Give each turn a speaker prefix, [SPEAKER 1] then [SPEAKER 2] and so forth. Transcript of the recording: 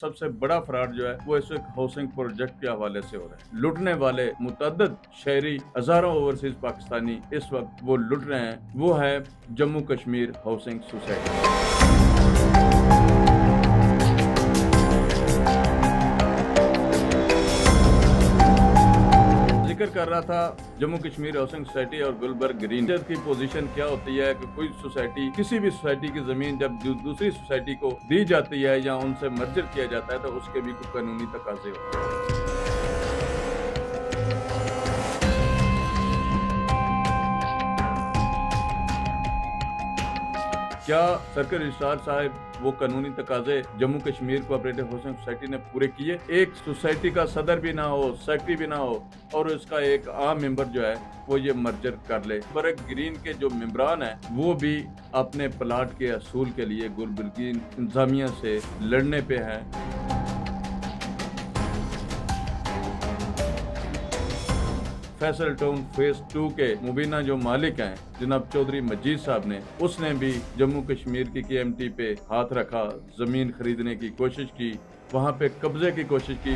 [SPEAKER 1] सबसे बड़ा फ्रॉड जो है वो इस वक्त हाउसिंग प्रोजेक्ट के हवाले से हो रहा है। लुटने वाले मुतअद्दिद शहरी, हजारों ओवरसीज पाकिस्तानी इस वक्त वो लुट रहे हैं, वो है जम्मू कश्मीर हाउसिंग सोसाइटी। जिक्र कर रहा था जम्मू कश्मीर हाउसिंग सोसाइटी और गुलबर्ग ग्रीन की पोजीशन क्या होती है कि कोई सोसाइटी, किसी भी सोसाइटी की जमीन जब दूसरी सोसाइटी को दी जाती है या उनसे मर्जर किया जाता है तो उसके भी कुछ कानूनी तकाजे होते हैं। क्या सर्कल रजिस्ट्रार साहब वो कानूनी तकाजे Jammu Kashmir cooperative housing society ने पूरे किए? एक सोसाइटी का सदर भी ना हो, सेक्रेटरी भी ना हो और उसका एक आम मेंबर जो है वो ये मर्जर कर ले। गुलबर्ग ग्रीन के जो मेंबरान हैं वो भी अपने प्लाट के असूल के लिए गुलबर्ग ग्रीन इंतजामिया से लड़ने पे हैं। फैसल टाउन फेज 2 के मुबीना जो मालिक हैं जनाब चौधरी मजीद साहब ने, उसने भी जम्मू कश्मीर की KMT पे हाथ रखा, जमीन खरीदने की कोशिश की, वहां पे कब्जे की कोशिश की।